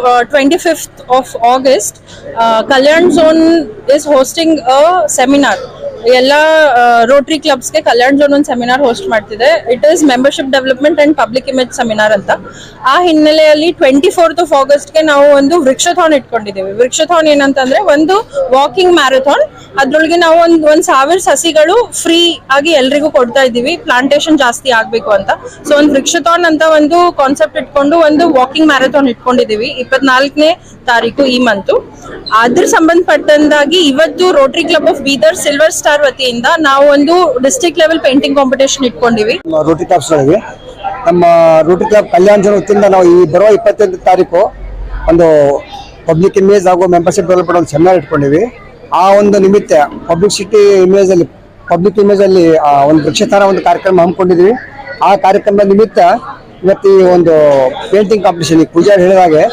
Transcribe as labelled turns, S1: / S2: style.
S1: 25th of August, Kalyan Zone is hosting a seminar. ಎಲ್ಲ Rotary ಕ್ಲಬ್ಸ್ಗೆ Kalyan zone ಒಂದು seminar host ಮಾಡ್ತಿದೆ. It is membership development and public image seminar ಅಂತ. ಆ ಹಿನ್ನೆಲೆಯಲ್ಲಿ 24th of Augustಗೆ ನಾವು ಒಂದು ವೃಕ್ಷಥಾನ್ ಇಟ್ಕೊಂಡಿದ್ದೀವಿ. ವೃಕ್ಷಥಾನ್ ಏನಂತಂದ್ರೆ ಒಂದು ವಾಕಿಂಗ್ ಮ್ಯಾರಥಾನ್. ಅದ್ರೊಳಗೆ ನಾವು ಒಂದ್ 1000 ಸಸಿಗಳು ಫ್ರೀ ಆಗಿ ಎಲ್ರಿಗೂ ಕೊಡ್ತಾ ಇದ್ದೀವಿ, ಪ್ಲಾಂಟೇಶನ್ ಜಾಸ್ತಿ ಆಗ್ಬೇಕು ಅಂತ. ಸೊ ಒಂದು ವೃಕ್ಷಥಾನ್ ಅಂತ ಒಂದು ಕಾನ್ಸೆಪ್ಟ್ ಇಟ್ಕೊಂಡು ಒಂದು ವಾಕಿಂಗ್ ಮ್ಯಾರಥಾನ್ ಇಟ್ಕೊಂಡಿದ್ದೀವಿ 24ನೇ ತಾರೀಕು ಈ ಮಂತು. ಅದ್ರ ಸಂಬಂಧಪಟ್ಟಂದಾಗಿ ಇವತ್ತು Rotary club of Bidar silver star ವತಿಯಿಂದ ನಾವು ಒಂದು ಡಿಸ್ಟ್ರಿಕ್ಟ್ ಲೆವೆಲ್ ಪೇಂಟಿಂಗ್ ಕಾಂಪಿಟೇಷನ್ ಇಟ್ಕೊಂಡಿವಿ.
S2: ರೋಟರಿ ಕ್ಲಬ್ಸ್ ಗಳಿಗೆ ನಮ್ಮ ರೋಟರಿ ಕ್ಲಬ್ ಕಲ್ಯಾಣ್ ಝೋನ್ ವತಿಯಿಂದ ನಾವು ಈ ಬರುವ 28ನೇ ತಾರೀಕು ಒಂದು ಪಬ್ಲಿಕ್ ಇಮೇಜ್ ಹಾಗೂ ಮೆಂಬರ್ಶಿಪ್ ಡೆವಲಪ್ಮೆಂಟ್ ಒಂದು ಸೆಮಿನಾರ್ ಇಟ್ಕೊಂಡಿವಿ. ಆ ಒಂದು ನಿಮಿತ್ತ ಪಬ್ಲಿಕ್ ಇಮೇಜ್ ಅಲ್ಲಿ ಒಂದು ವೃಕ್ಷತಾನ ಒಂದು ಕಾರ್ಯಕ್ರಮ ಹಮ್ಮಿಕೊಂಡಿದ್ವಿ. ಆ ಕಾರ್ಯಕ್ರಮದ ನಿಮಿತ್ತ ಇವತ್ತು ಈ ಒಂದು ಪೇಂಟಿಂಗ್ ಕಾಂಪಿಟೇಷನ್ ಪೂಜಾರಿ ಹೇಳಿದಾಗೆ